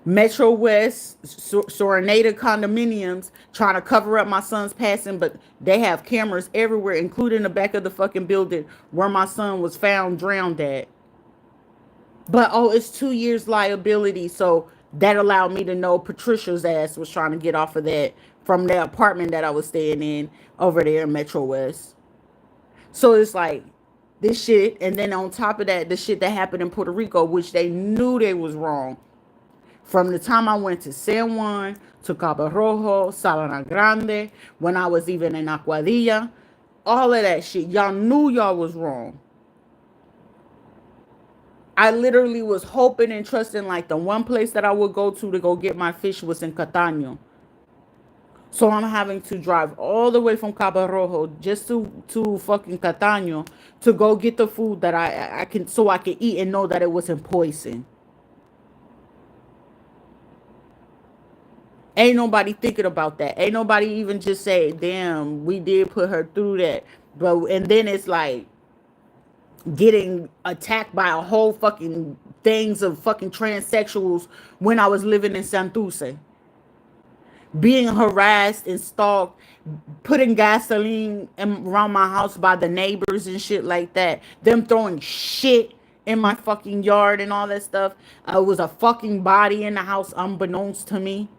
Metro West, Sorenada condominiums trying to cover up my son's passing, but they have cameras everywhere, including the back of the fucking building where my son was found drowned at. But oh, it's 2 years liability. So that allowed me to know Patricia's ass was trying to get off of that from the apartment that I was staying in over there in Metro West. So it's like this shit. And then on top of that, the shit that happened in Puerto Rico, which they knew they was wrong. From the time I went to San Juan, to Cabo Rojo, Sabana Grande, when I was even in Aguadilla, all of that shit, y'all knew y'all was wrong. I literally was hoping and trusting, like, the one place that I would go to go get my fish was in Cataño. So I'm having to drive all the way from Cabo Rojo just to fucking Cataño to go get the food that I can, so I can eat and know that it wasn't poison. Ain't nobody thinking about that. Ain't nobody even just say, damn, we did put her through that. But and then it's like getting attacked by a whole fucking things of fucking transsexuals when I was living in Santurce. Being harassed and stalked, putting gasoline around my house by the neighbors and shit like that. Them throwing shit in my fucking yard and all that stuff. It was a fucking body in the house unbeknownst to me.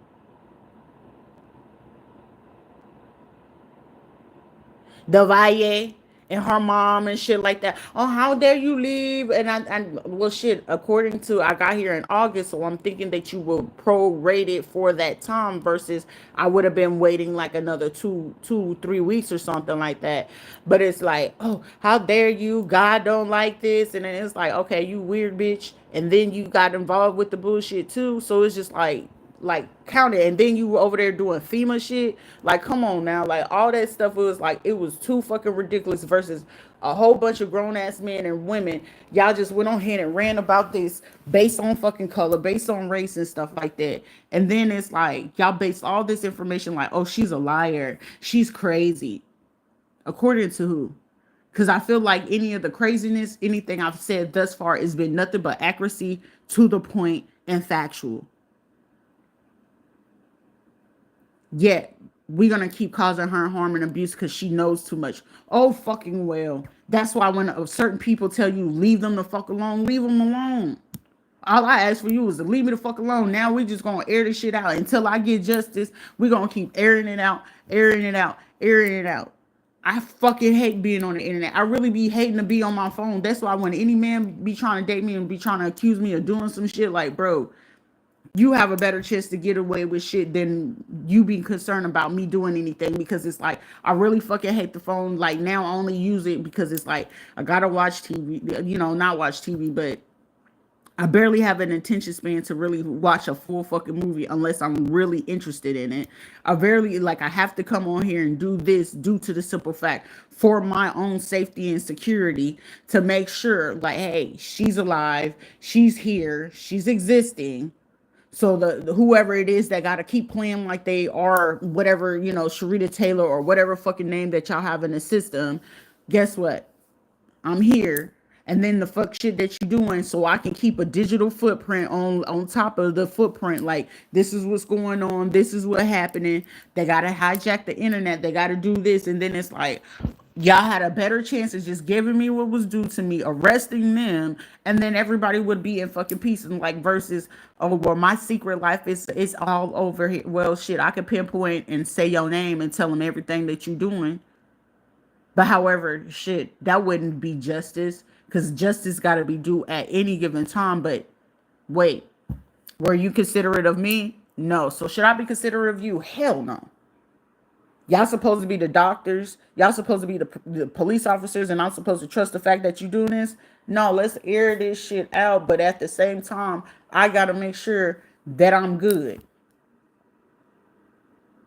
The Valle and her mom and shit like that. Oh, how dare you leave? And well, shit, according to, I got here in August, so I'm thinking that you will prorate it for that time versus I would have been waiting like another 3 weeks or something like that. But it's like, oh, how dare you? God don't like this. And then it's like, okay, you weird bitch. And then you got involved with the bullshit too. So it's just like count it. And then you were over there doing FEMA shit. Like, come on now. Like, all that stuff was like, it was too fucking ridiculous versus a whole bunch of grown-ass men and women. Y'all just went on ahead and ran about this based on fucking color, based on race and stuff like that. And then it's like, y'all based all this information like, oh, she's a liar, she's crazy. According to who? Because I feel like any of the craziness, anything I've said thus far has been nothing but accuracy, to the point, and factual. Yet we're gonna keep causing her harm and abuse because she knows too much. Oh fucking well. That's why when certain people tell you leave them the fuck alone, leave them alone. All I ask for you is to leave me the fuck alone. Now we just gonna air this shit out until I get justice. We gonna keep airing it out, airing it out, airing it out. I fucking hate being on the internet. I really be hating to be on my phone. That's why when any man be trying to date me and be trying to accuse me of doing some shit, like, bro, you have a better chance to get away with shit than you being concerned about me doing anything, because it's like I really fucking hate the phone. Like now I only use it because it's like I gotta watch TV, not watch TV, but I barely have an attention span to really watch a full fucking movie unless I'm really interested in it. I barely, like, I have to come on here and do this due to the simple fact for my own safety and security, to make sure, like, hey, she's alive, she's here, she's existing. So the whoever it is that got to keep playing like they are whatever, Sharita Taylor or whatever fucking name that y'all have in the system, guess what? I'm here. And then the fuck shit that you doing, so I can keep a digital footprint on top of the footprint. Like, this is what's going on. This is what happening. They got to hijack the internet. They got to do this. And then it's like, y'all had a better chance of just giving me what was due to me, arresting them, and then everybody would be in fucking peace. And like, versus, oh, well, my secret life is all over here. Well, shit, I could pinpoint and say your name and tell them everything that you doing. But however, shit, that wouldn't be justice, because justice got to be due at any given time. But wait, were you considerate of me? No. So should I be considerate of you? Hell no. Y'all supposed to be the doctors. Y'all supposed to be the police officers, and I'm supposed to trust the fact that you doing this. No, let's air this shit out. But at the same time, I got to make sure that I'm good.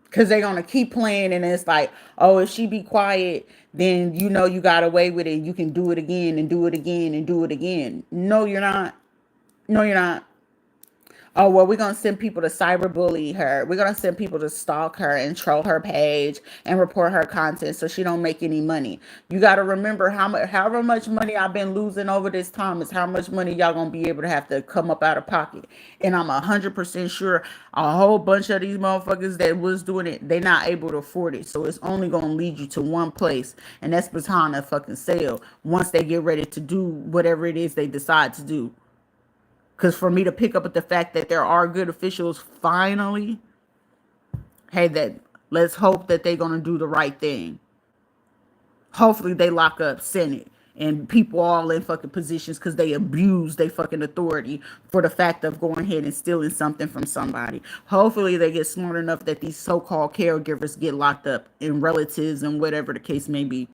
Because they're going to keep playing, and it's like, oh, if she be quiet, then you got away with it. You can do it again and do it again and do it again. No, you're not. No, you're not. Oh, well, we're going to send people to cyberbully her. We're going to send people to stalk her and troll her page and report her content so she don't make any money. You got to remember however much money I've been losing over this time is how much money y'all going to be able to have to come up out of pocket. And I'm 100% sure a whole bunch of these motherfuckers that was doing it, they're not able to afford it. So it's only going to lead you to one place, and that's behind a fucking sale once they get ready to do whatever it is they decide to do. Because for me to pick up at the fact that there are good officials finally, hey, that let's hope that they're going to do the right thing. Hopefully they lock up Senate and people all in fucking positions because they abuse their fucking authority for the fact of going ahead and stealing something from somebody. Hopefully they get smart enough that these so-called caregivers get locked up, and relatives and whatever the case may be.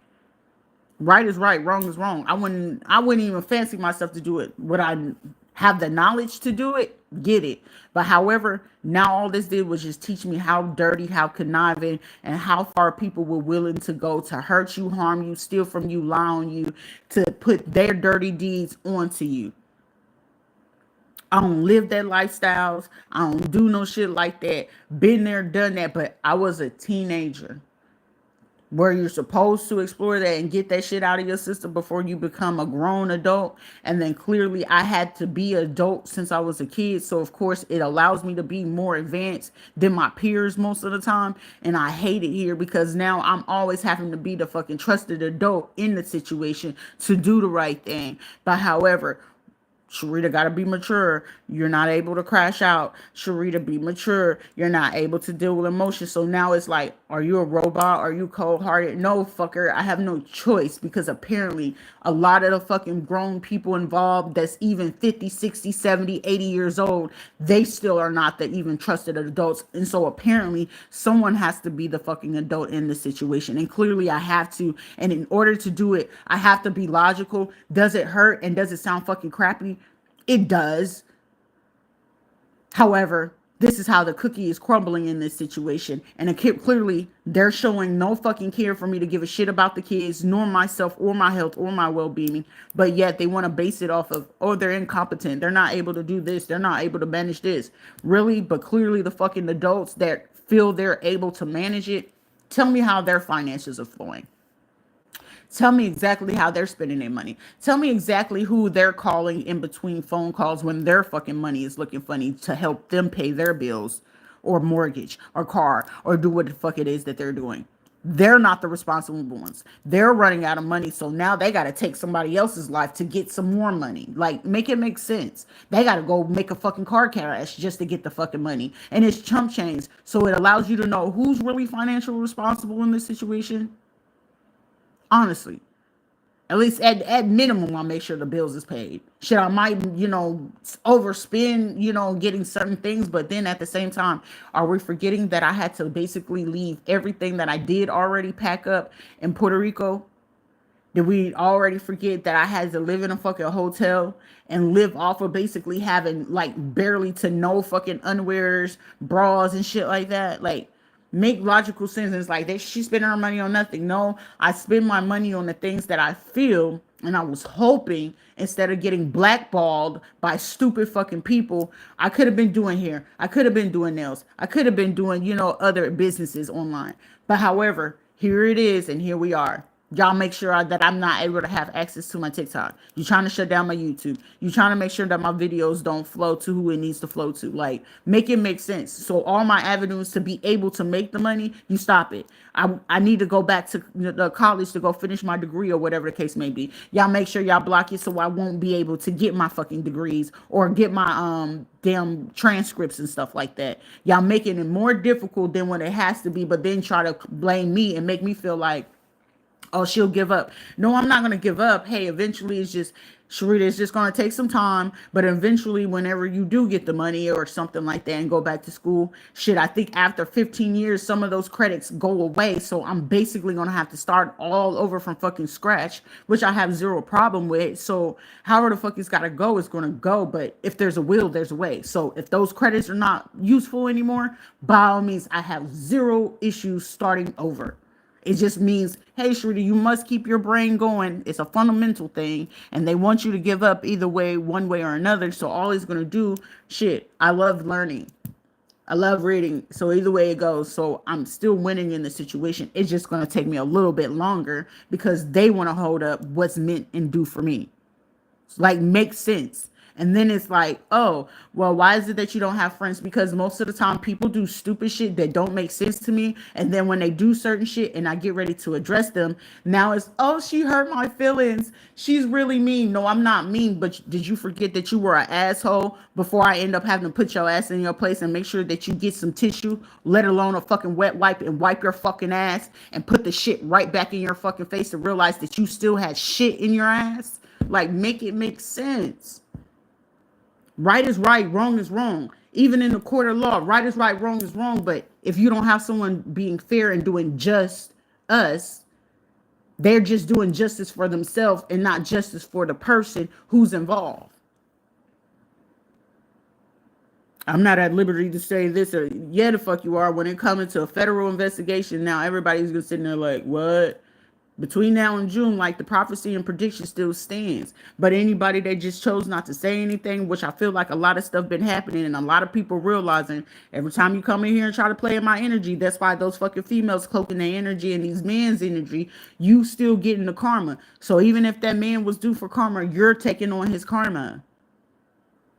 Right is right, wrong is wrong. I wouldn't even fancy myself to do it. Would I have the knowledge to do it? Get it. But however, now all this did was just teach me how dirty, how conniving, and how far people were willing to go to hurt you, harm you, steal from you, lie on you, to put their dirty deeds onto you. I don't live that lifestyles. I don't do no shit like that. Been there, done that, but I was a teenager, where you're supposed to explore that and get that shit out of your system before you become a grown adult. And then clearly I had to be adult since I was a kid. So of course it allows me to be more advanced than my peers most of the time. And I hate it here because now I'm always having to be the fucking trusted adult in the situation to do the right thing. But however, Sharita got to be mature. You're not able to crash out. Sharita, be mature. You're not able to deal with emotions. So now it's like, are you a robot? Are you cold-hearted? No, fucker. I have no choice, because apparently a lot of the fucking grown people involved that's even 50, 60, 70, 80 years old, they still are not the even trusted adults. And so apparently someone has to be the fucking adult in the situation. And clearly I have to. And in order to do it, I have to be logical. Does it hurt and does it sound fucking crappy? It does. However, this is how the cookie is crumbling in this situation. And clearly, they're showing no fucking care for me to give a shit about the kids, nor myself, or my health, or my well-being. But yet, they want to base it off of, oh, they're incompetent. They're not able to do this. They're not able to manage this. Really? But clearly, the fucking adults that feel they're able to manage it, tell me how their finances are flowing. Tell me exactly how they're spending their money. Tell me exactly who they're calling in between phone calls when their fucking money is looking funny to help them pay their bills or mortgage or car or do what the fuck it is that they're doing. They're not the responsible ones. They're running out of money, so now they got to take somebody else's life to get some more money. Like, make it make sense. They got to go make a fucking car crash just to get the fucking money. And it's chump change, so it allows you to know who's really financially responsible in this situation. Honestly, at least at minimum, I'll make sure the bills is paid. Shit, I might, overspend, getting certain things, but then at the same time, are we forgetting that I had to basically leave everything that I did already pack up in Puerto Rico? Did we already forget that I had to live in a fucking hotel and live off of basically having like barely to no fucking underwears, bras, and shit like that? Like, make logical sense. And it's like she's spending her money on nothing. No, I spend my money on the things that I feel, and I was hoping instead of getting blackballed by stupid fucking people, I could have been doing hair. I could have been doing nails. I could have been doing, other businesses online. But however, here it is, and here we are. Y'all make sure that I'm not able to have access to my TikTok. You're trying to shut down my YouTube. You're trying to make sure that my videos don't flow to who it needs to flow to. Like, make it make sense. So all my avenues to be able to make the money, you stop it. I need to go back to the college to go finish my degree or whatever the case may be. Y'all make sure y'all block it so I won't be able to get my fucking degrees or get my damn transcripts and stuff like that. Y'all making it more difficult than what it has to be, but then try to blame me and make me feel like, oh, she'll give up. No, I'm not going to give up. Hey, eventually Sharita, it's just going to take some time. But eventually, whenever you do get the money or something like that and go back to school, shit, I think after 15 years, some of those credits go away. So I'm basically going to have to start all over from fucking scratch, which I have zero problem with. So however the fuck it's got to go, it's going to go. But if there's a will, there's a way. So if those credits are not useful anymore, by all means, I have zero issues starting over. It just means, hey, Sharita, you must keep your brain going. It's a fundamental thing. And they want you to give up either way, one way or another. So all it's going to do, shit, I love learning. I love reading. So either way it goes. So I'm still winning in the situation. It's just going to take me a little bit longer because they want to hold up what's meant and due for me. Like, makes sense. And then it's like, oh, well, why is it that you don't have friends? Because most of the time people do stupid shit that don't make sense to me. And then when they do certain shit and I get ready to address them, now it's, oh, she hurt my feelings. She's really mean. No, I'm not mean. But did you forget that you were an asshole before I end up having to put your ass in your place and make sure that you get some tissue, let alone a fucking wet wipe, and wipe your fucking ass and put the shit right back in your fucking face to realize that you still had shit in your ass? Like, make it make sense. Right is right, wrong is wrong. Even in the court of law, right is right, wrong is wrong. But if you don't have someone being fair and doing just us, they're just doing justice for themselves and not justice for the person who's involved. I'm not at liberty to say this or yeah, the fuck you are. When it comes to a federal investigation, now everybody's gonna sit there like, what? Between now and June, like, the prophecy and prediction still stands. But anybody that just chose not to say anything, which I feel like a lot of stuff been happening and a lot of people realizing every time you come in here and try to play in my energy, that's why those fucking females cloaking their energy and these men's energy, you still getting the karma. So even if that man was due for karma, you're taking on his karma.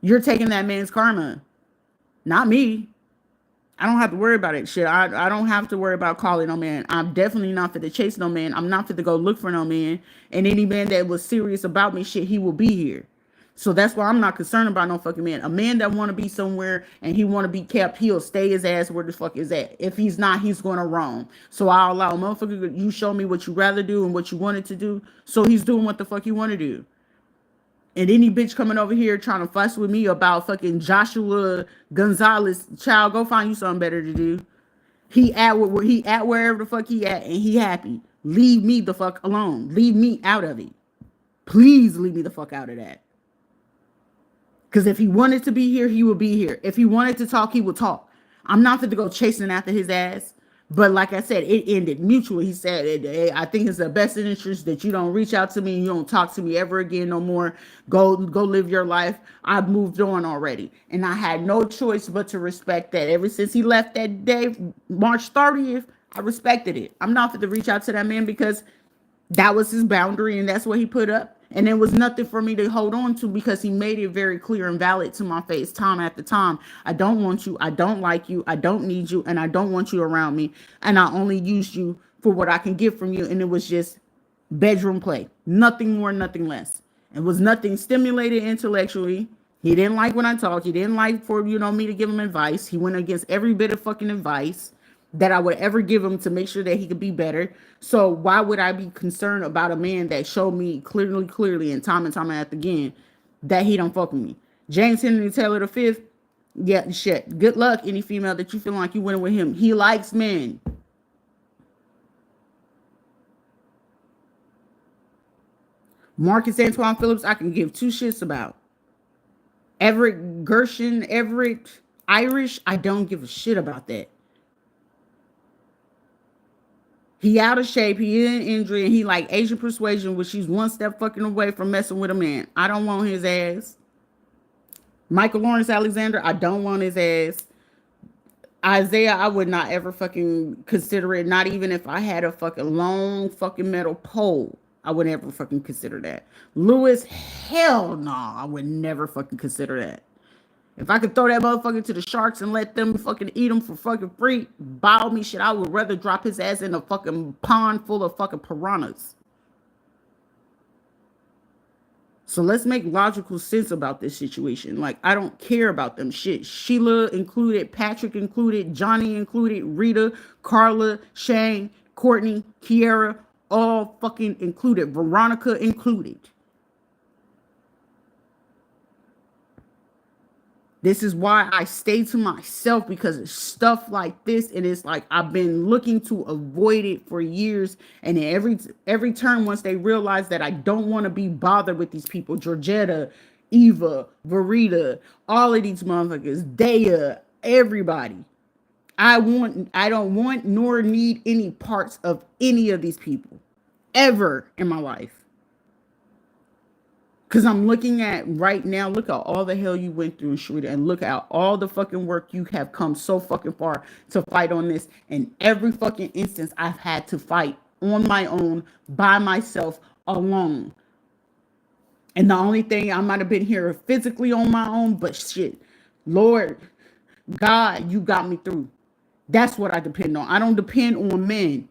You're taking that man's karma. Not me. I don't have to worry about it. Shit, I don't have to worry about calling no man. I'm definitely not fit to chase no man. I'm not fit to go look for no man. And any man that was serious about me, shit, he will be here. So that's why I'm not concerned about no fucking man. A man that want to be somewhere and he want to be kept, he'll stay his ass where the fuck is at. If he's not, he's going to roam. So I'll allow a motherfucker, you show me what you rather do and what you wanted to do. So he's doing what the fuck he want to do. And any bitch coming over here trying to fuss with me about fucking Joshua Gonzalez, child, go find you something better to do. He at wherever the fuck he at, and he happy. Leave me the fuck alone. Leave me out of it. Please leave me the fuck out of that. Because if he wanted to be here, he would be here. If he wanted to talk, he would talk. I'm not fit to go chasing after his ass. But like I said, it ended mutually. He said, I think it's the best interest that you don't reach out to me and you don't talk to me ever again no more. Go live your life. I've moved on already. And I had no choice but to respect that. Ever since he left that day, March 30th, I respected it. I'm not fit to reach out to that man because That was his boundary, and that's what he put up. And there was nothing for me to hold on to because he made it very clear and valid to my face time after time. I don't want you. I don't like you. I don't need you. And I don't want you around me. And I only used you for what I can get from you. And it was just bedroom play. Nothing more, nothing less. It was nothing stimulated intellectually. He didn't like when I talked. He didn't like for, me to give him advice. He went against every bit of fucking advice that I would ever give him to make sure that he could be better. So why would I be concerned about a man that showed me clearly and time after again that he don't fuck with me? James Henry Taylor the fifth, yeah, shit. Good luck, any female that you feel like you went with him. He likes men. Marcus Antoine Phillips, I can give two shits about. Everett Gershon, Everett Irish, I don't give a shit about that. He out of shape, he in injury, and he like Asian persuasion, which he's one step fucking away from messing with a man. I don't want his ass. Michael Lawrence Alexander, I don't want his ass. Isaiah, I would not ever fucking consider it. Not even if I had a fucking long fucking metal pole. I would never fucking consider that. Lewis, hell no. I would never fucking consider that. If I could throw that motherfucker to the sharks and let them fucking eat him for fucking free, bow me shit, I would rather drop his ass in a fucking pond full of fucking piranhas. So let's make logical sense about this situation. Like, I don't care about them shit. Sheila included, Patrick included, Johnny included, Rita, Carla, Shane, Courtney, Kiara, all fucking included. Veronica included. This is why I stay to myself, because it's stuff like this, and it's like I've been looking to avoid it for years. And every turn, once they realize that I don't want to be bothered with these people, Georgetta, Eva, Verita, all of these motherfuckers, Daya, everybody. I don't want nor need any parts of any of these people ever in my life. Because I'm looking at right now, look at all the hell you went through, Shrita, and look at all the fucking work you have come so fucking far to fight on this. And every fucking instance I've had to fight on my own, by myself, alone. And the only thing, I might have been here physically on my own, but shit, Lord, God, you got me through. That's what I depend on. I don't depend on men.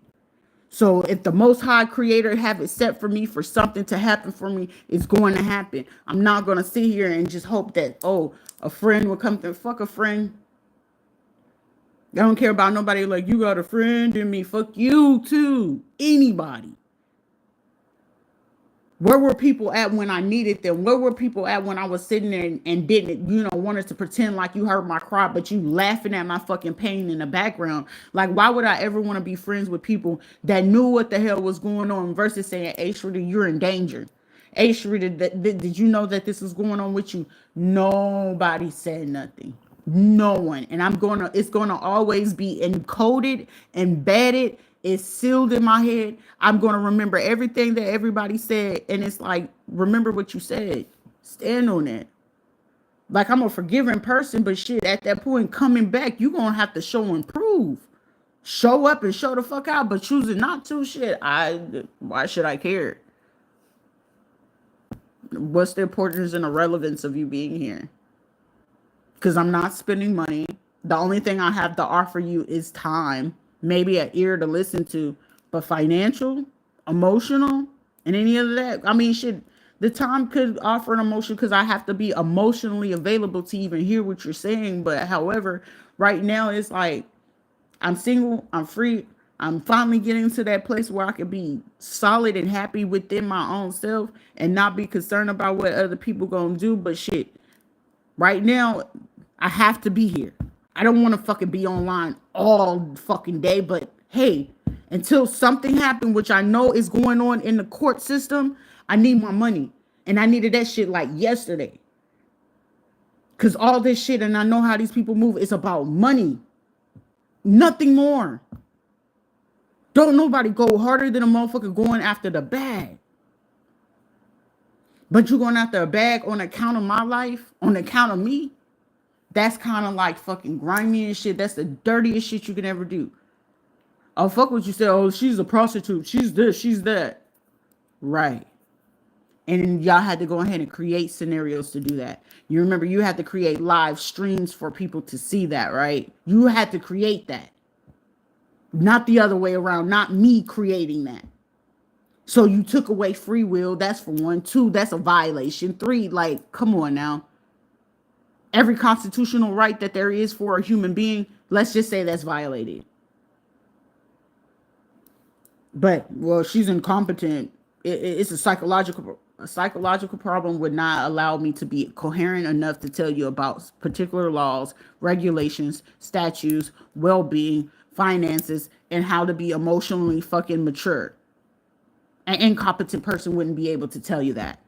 So if the Most High Creator have it set for me for something to happen for me, it's going to happen. I'm not going to sit here and just hope that, a friend will come through. Fuck a friend. I don't care about nobody like, you got a friend in me. Fuck you too. Anybody. Where were people at when I needed them? Where were people at when I was sitting there and didn't, wanted to pretend like you heard my cry, but you laughing at my fucking pain in the background? Like, why would I ever want to be friends with people that knew what the hell was going on versus saying, hey, Shrita, you're in danger. Hey, Shrita, did you know that this is going on with you? Nobody said nothing. No one. And it's going to always be encoded, embedded. It's sealed in my head. I'm going to remember everything that everybody said. And it's like, remember what you said. Stand on that. Like, I'm a forgiving person, but shit, at that point, coming back, you're going to have to show and prove. Show up and show the fuck out, but choosing not to, shit, why should I care? What's the importance and the relevance of you being here? Because I'm not spending money. The only thing I have to offer you is time. Maybe an ear to listen to, but financial, emotional, and any of that. I mean, shit, the time could offer an emotion because I have to be emotionally available to even hear what you're saying. But however, right now it's like I'm single, I'm free. I'm finally getting to that place where I can be solid and happy within my own self and not be concerned about what other people gonna do. But shit, right now, I have to be here. I don't want to fucking be online all fucking day, but hey, until something happened, which I know is going on in the court system, I need my money. And I needed that shit like yesterday. Because all this shit, and I know how these people move, it's about money. Nothing more. Don't nobody go harder than a motherfucker going after the bag. But you going after a bag on account of my life, on account of me? That's kind of like fucking grimy and shit. That's the dirtiest shit you can ever do. Oh, fuck what you said. Oh, she's a prostitute. She's this, she's that. Right. And y'all had to go ahead and create scenarios to do that. You remember you had to create live streams for people to see that, right? You had to create that. Not the other way around, not me creating that. So you took away free will. That's for one. Two, that's a violation. Three, like, come on now. Every constitutional right that there is for a human being, let's just say that's violated. But well, she's incompetent. It's a psychological problem would not allow me to be coherent enough to tell you about particular laws, regulations, statutes, well-being, finances, and how to be emotionally fucking mature. An incompetent person wouldn't be able to tell you that.